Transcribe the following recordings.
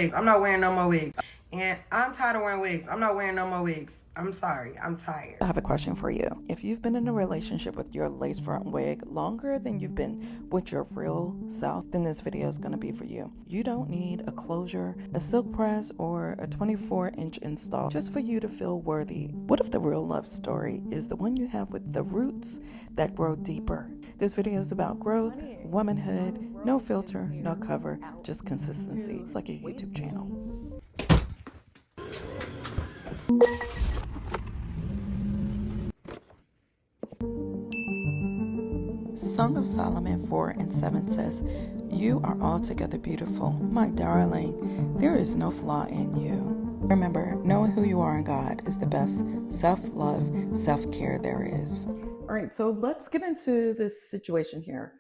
I'm not wearing no more wigs. And I'm tired of wearing wigs. I'm not wearing no more wigs. I'm sorry. I'm tired. I have a question for you. If you've been in a relationship with your lace front wig longer than you've been with your real self, then this video is going to be for you. You don't need a closure, a silk press, or a 24-inch install just for you to feel worthy. What if the real love story is the one you have with the roots that grow deeper? This video is about growth, womanhood, no filter, no cover, just consistency, like your YouTube channel. Song of Solomon 4:7 says, "You are altogether beautiful, my darling. There is no flaw in you." Remember, knowing who you are in God is the best self-love, self-care there is. All right, so let's get into this situation here.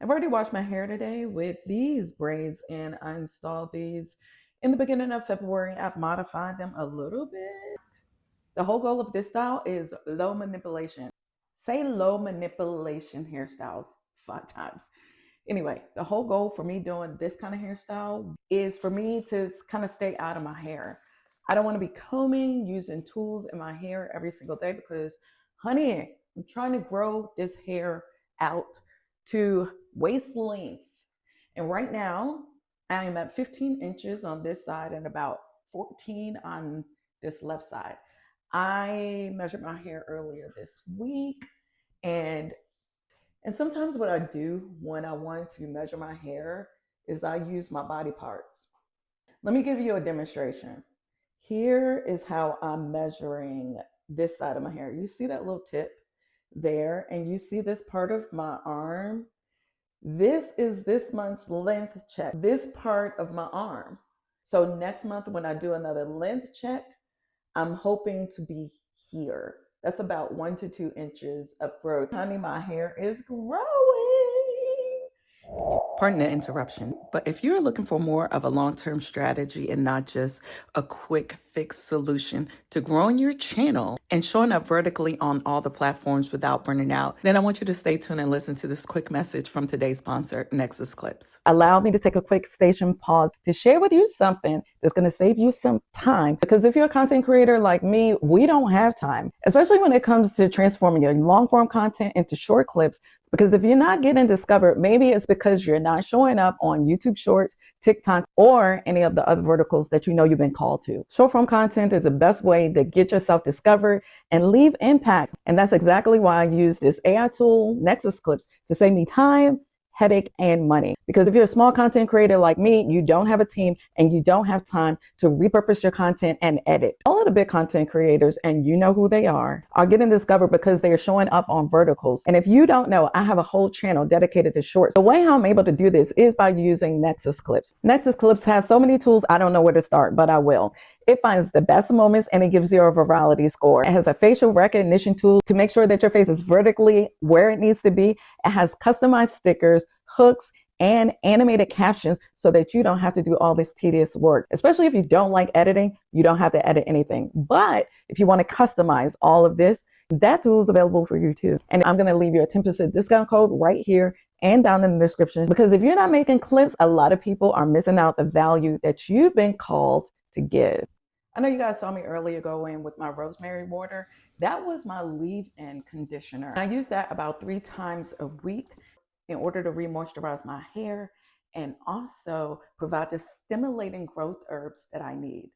I've already washed my hair today with these braids, and I installed these in the beginning of February. I've modified them a little bit. The whole goal of this style is low manipulation. Say low manipulation hairstyles 5 times. Anyway, the whole goal for me doing this kind of hairstyle is for me to kind of stay out of my hair. I don't want to be combing, using tools in my hair every single day because, honey, I'm trying to grow this hair out to waist length. And right now, I am at 15 inches on this side and about 14 on this left side. I measured my hair earlier this week, and sometimes what I do when I want to measure my hair is I use my body parts. Let me give you a demonstration. Here is how I'm measuring this side of my hair. You see that little tip there, and you see this part of my arm. This is this month's length check, this part of my arm. So next month when I do another length check, I'm hoping to be here. That's about 1 to 2 inches of growth. Honey, my hair is growing. Pardon the interruption, but if you're looking for more of a long-term strategy and not just a quick fix solution to growing your channel and showing up vertically on all the platforms without burning out, then I want you to stay tuned and listen to this quick message from today's sponsor, Nexus Clips. Allow me to take a quick station pause to share with you something that's going to save you some time. Because if you're a content creator like me, we don't have time, especially when it comes to transforming your long-form content into short clips. Because if you're not getting discovered, maybe it's because you're not showing up on YouTube Shorts, TikTok, or any of the other verticals that you know you've been called to. Short form content is the best way to get yourself discovered and leave impact. And that's exactly why I use this AI tool, Nexus Clips, to save me time, headache, and money. Because if you're a small content creator like me, you don't have a team and you don't have time to repurpose your content and edit. All of the big content creators, and you know who they are getting discovered because they are showing up on verticals. And if you don't know, I have a whole channel dedicated to shorts. The way how I'm able to do this is by using Nexus Clips. Nexus Clips has so many tools, I don't know where to start, but I will. It finds the best moments and it gives you a virality score. It has a facial recognition tool to make sure that your face is vertically where it needs to be. It has customized stickers, hooks, and animated captions so that you don't have to do all this tedious work. Especially if you don't like editing, you don't have to edit anything. But if you want to customize all of this, that tool is available for you too. And I'm going to leave you a 10% discount code right here and down in the description. Because if you're not making clips, a lot of people are missing out the value that you've been called to give. I know you guys saw me earlier go in with my rosemary water. That was my leave-in conditioner. I use that about 3 times a week in order to re-moisturize my hair and also provide the stimulating growth herbs that I need.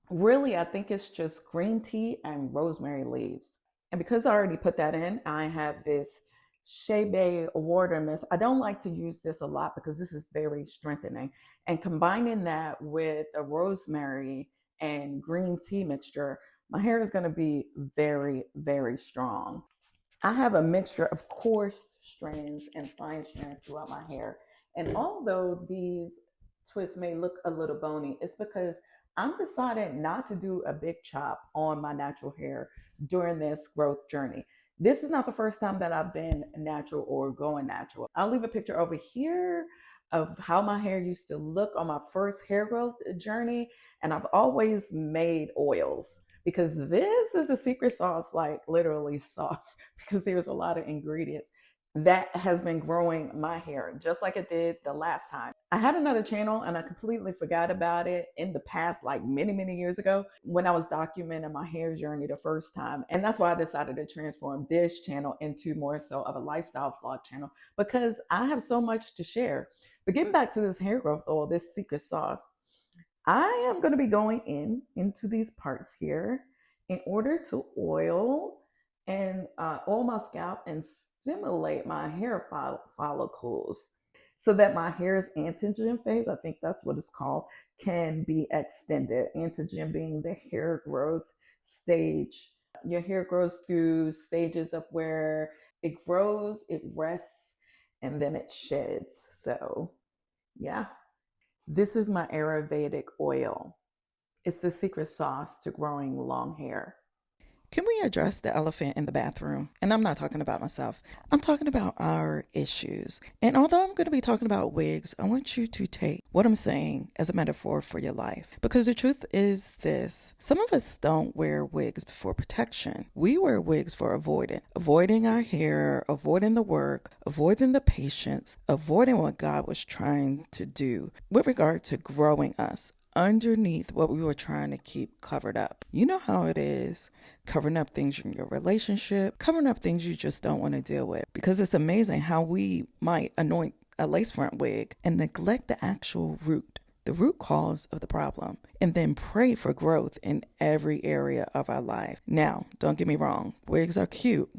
Really, I think it's just green tea and rosemary leaves. And because I already put that in, I have this Shea Bay water mist. I don't like to use this a lot because this is very strengthening. And combining that with a rosemary and green tea mixture, my hair is going to be very, very strong. I have a mixture of coarse strands and fine strands throughout my hair. And although these twists may look a little bony, it's because I'm decided not to do a big chop on my natural hair during this growth journey. This is not the first time that I've been natural or going natural. I'll leave a picture over here of how my hair used to look on my first hair growth journey. And I've always made oils because this is the secret sauce, like literally sauce, because there's a lot of ingredients. that has been growing my hair just like it did the last time. I had another channel and I completely forgot about it in the past, like many, many years ago when I was documenting my hair journey the first time. And that's why I decided to transform this channel into more so of a lifestyle vlog channel, because I have so much to share. But getting back to this hair growth oil, this secret sauce, I am going to be going into these parts here in order to oil and oil my scalp and stimulate my hair follicles so that my hair's antigen phase, I think that's what it's called, can be extended. Antigen being the hair growth stage. Your hair grows through stages of where it grows, it rests, and then it sheds. So, yeah. This is my Ayurvedic oil. It's the secret sauce to growing long hair. Can we address the elephant in the bathroom? And I'm not talking about myself. I'm talking about our issues. And although I'm going to be talking about wigs, I want you to take what I'm saying as a metaphor for your life. Because the truth is this. Some of us don't wear wigs for protection. We wear wigs for avoiding our hair, avoiding the work, avoiding the patients, avoiding what God was trying to do with regard to growing us underneath what we were trying to keep covered up. You know how it is, covering up things in your relationship, covering up things you just don't want to deal with. Because it's amazing how we might anoint a lace front wig and neglect the actual root, the root cause of the problem, and then pray for growth in every area of our life. Now, don't get me wrong, wigs are cute.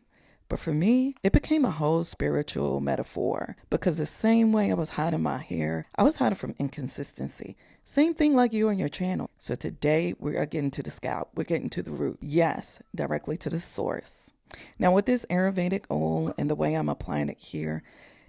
But for me, it became a whole spiritual metaphor, because the same way I was hiding my hair, I was hiding from inconsistency. Same thing like you and your channel. So today we are getting to the scalp. We're getting to the root. Yes, directly to the source. Now with this Ayurvedic oil and the way I'm applying it here,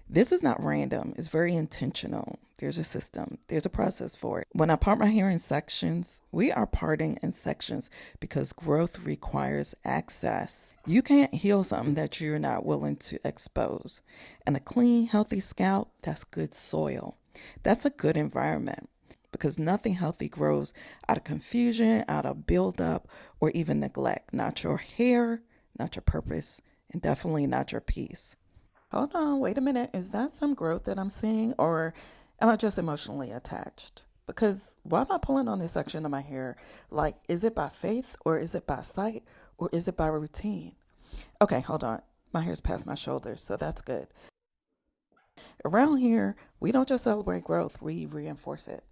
this is not random. It's very intentional. There's a system. There's a process for it. When I part my hair in sections, we are parting in sections because growth requires access. You can't heal something that you're not willing to expose. And a clean, healthy scalp, that's good soil. That's a good environment, because nothing healthy grows out of confusion, out of buildup, or even neglect. Not your hair, not your purpose, and definitely not your peace. Hold on, wait a minute. Is that some growth that I'm seeing, or am I just emotionally attached? Because why am I pulling on this section of my hair? Like, is it by faith, or is it by sight, or is it by routine? Okay, hold on. My hair's past my shoulders, so that's good. Around here, we don't just celebrate growth, we reinforce it.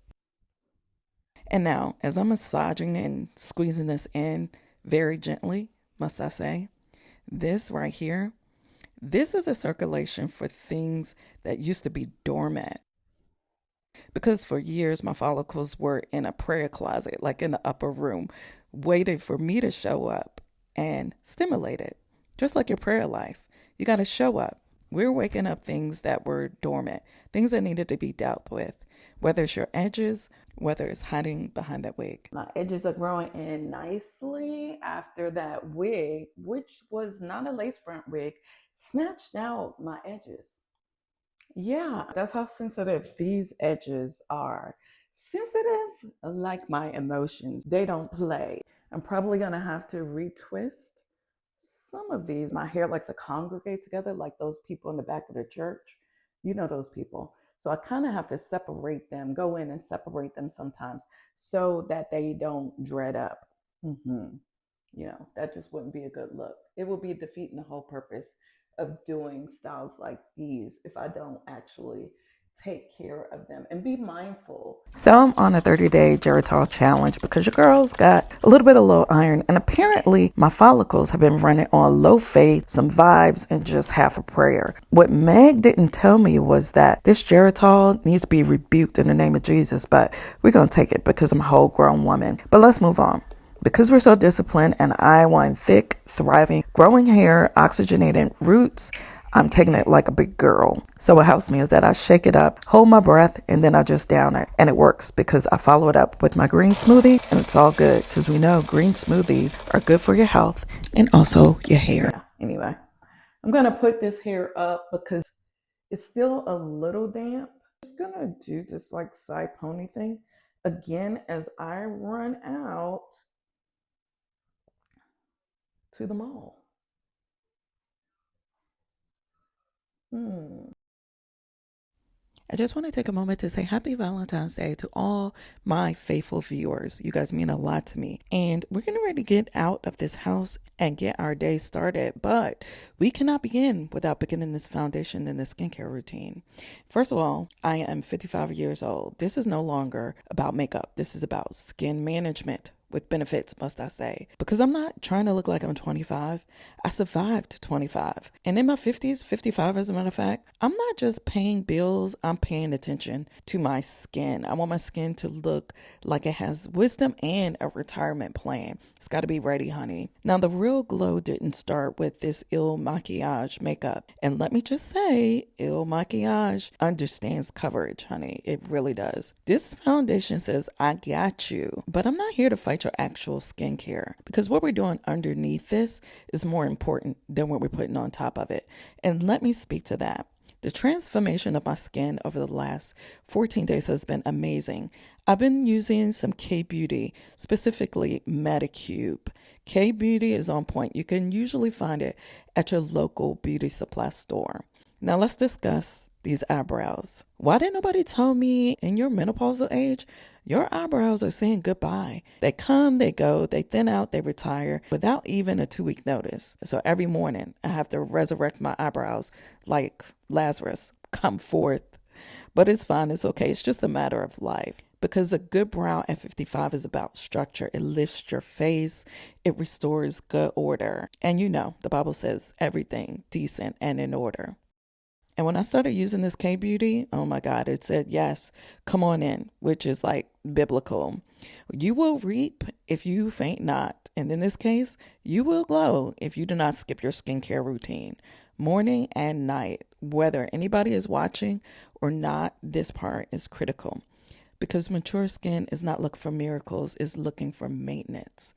And now, as I'm massaging and squeezing this in very gently, must I say, this right here, this is a circulation for things that used to be dormant. Because for years, my follicles were in a prayer closet, like in the upper room, waiting for me to show up and stimulate it. Just like your prayer life, you got to show up. We're waking up things that were dormant, things that needed to be dealt with, whether it's your edges, whether it's hiding behind that wig. My edges are growing in nicely after that wig, which was not a lace front wig, snatched out my edges. Yeah, that's how sensitive these edges are. Sensitive like my emotions. They don't play. I'm probably gonna have to retwist some of these. My hair likes to congregate together like those people in the back of the church. You know those people. So I kind of have to separate them, go in and separate them sometimes so that they don't dread up. That just wouldn't be a good look. It will be defeating the whole purpose of doing styles like these if I don't actually take care of them and be mindful. So I'm on a 30-day Geritol challenge because your girl's got a little bit of low iron, and apparently my follicles have been running on low faith, some vibes, and just half a prayer. What Meg didn't tell me was that this Geritol needs to be rebuked in the name of Jesus, but we're going to take it because I'm a whole grown woman. But let's move on. Because we're so disciplined and I want thick, thriving, growing hair, oxygenated roots, I'm taking it like a big girl. So what helps me is that I shake it up, hold my breath, and then I just down it. And it works because I follow it up with my green smoothie, and it's all good because we know green smoothies are good for your health and also your hair. Yeah, anyway, I'm going to put this hair up because it's still a little damp. I'm just going to do this like side pony thing again as I run out to the mall. I just want to take a moment to say happy Valentine's Day to all my faithful viewers. You guys mean a lot to me. And we're getting ready to get out of this house and get our day started. But we cannot begin without beginning this foundation in the skincare routine. First of all, I am 55 years old. This is no longer about makeup. This is about skin management. With benefits, must I say. Because I'm not trying to look like I'm 25. I survived 25. And in my 50s, 55 as a matter of fact, I'm not just paying bills, I'm paying attention to my skin. I want my skin to look like it has wisdom and a retirement plan. It's got to be ready, honey. Now, the real glow didn't start with this Il Maquillage makeup. And let me just say, Il Maquillage understands coverage, honey. It really does. This foundation says, I got you. But I'm not here to fight your actual skincare, because what we're doing underneath this is more important than what we're putting on top of it. And let me speak to that. The transformation of my skin over the last 14 days has been amazing. I've been using some K-Beauty, specifically Medicube. K-Beauty is on point. You can usually find it at your local beauty supply store. Now let's discuss these eyebrows. Why didn't nobody tell me in your menopausal age, your eyebrows are saying goodbye? They come, they go, they thin out, they retire without even a 2-week notice. So every morning I have to resurrect my eyebrows like Lazarus, come forth. But it's fine, it's okay. It's just a matter of life. Because a good brow at 55 is about structure. It lifts your face. It restores good order. And you know, the Bible says everything decent and in order. And when I started using this K-Beauty, oh my God, it said, yes, come on in, which is like biblical. You will reap if you faint not. And in this case, you will glow if you do not skip your skincare routine, morning and night. Whether anybody is watching or not, this part is critical, because mature skin is not looking for miracles, it's looking for maintenance.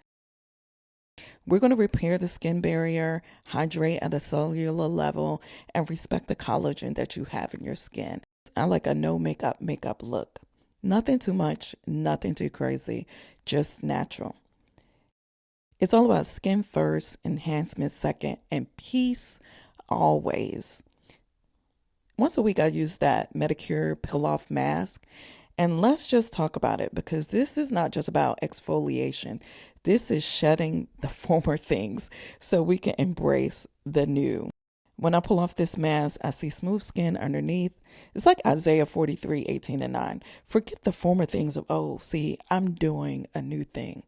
We're going to repair the skin barrier, hydrate at the cellular level, and respect the collagen that you have in your skin. I like a no makeup look. Nothing too much, nothing too crazy, just natural. It's all about skin first, enhancement second, and peace always. Once a week, I use that Medicure peel-off mask. And let's just talk about it, because this is not just about exfoliation. This is shedding the former things so we can embrace the new. When I pull off this mask, I see smooth skin underneath. It's like Isaiah 43:18-9. Forget the former things of old. See, I'm doing a new thing,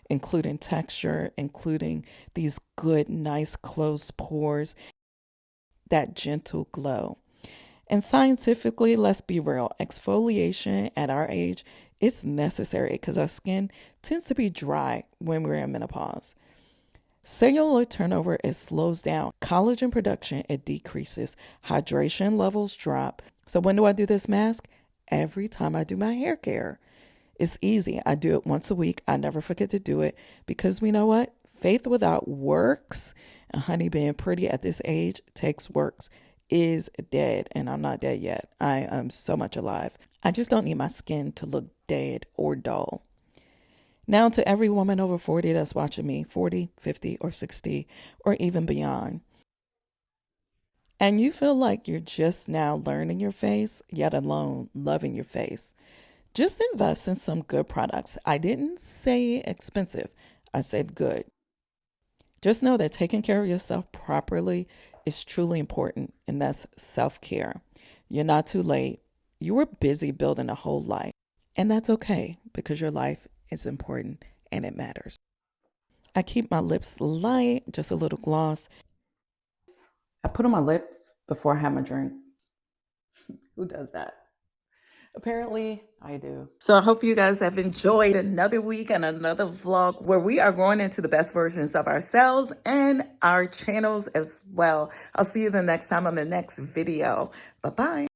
including texture, including these good, nice closed pores, that gentle glow. And scientifically, let's be real, exfoliation at our age is necessary because our skin tends to be dry when we're in menopause. Cellular turnover, it slows down. Collagen production, it decreases. Hydration levels drop. So when do I do this mask? Every time I do my hair care. It's easy. I do it once a week. I never forget to do it, because we know what? Faith without works, and honey, being pretty at this age takes works, is dead. And I'm not dead yet. I am so much alive. I just don't need my skin to look dead or dull. Now, to every woman over 40 that's watching me, 40, 50, or 60, or even beyond, and you feel like you're just now learning your face, yet alone loving your face, just invest in some good products. I didn't say expensive. I said good. Just know that taking care of yourself properly is truly important, and that's self-care. You're not too late. You were busy building a whole life, and that's okay, because your life is important and it matters. I keep my lips light, just a little gloss. I put on my lips before I have my drink. Who does that? Apparently, I do. So I hope you guys have enjoyed another week and another vlog where we are growing into the best versions of ourselves and our channels as well. I'll see you the next time on the next video. Bye-bye.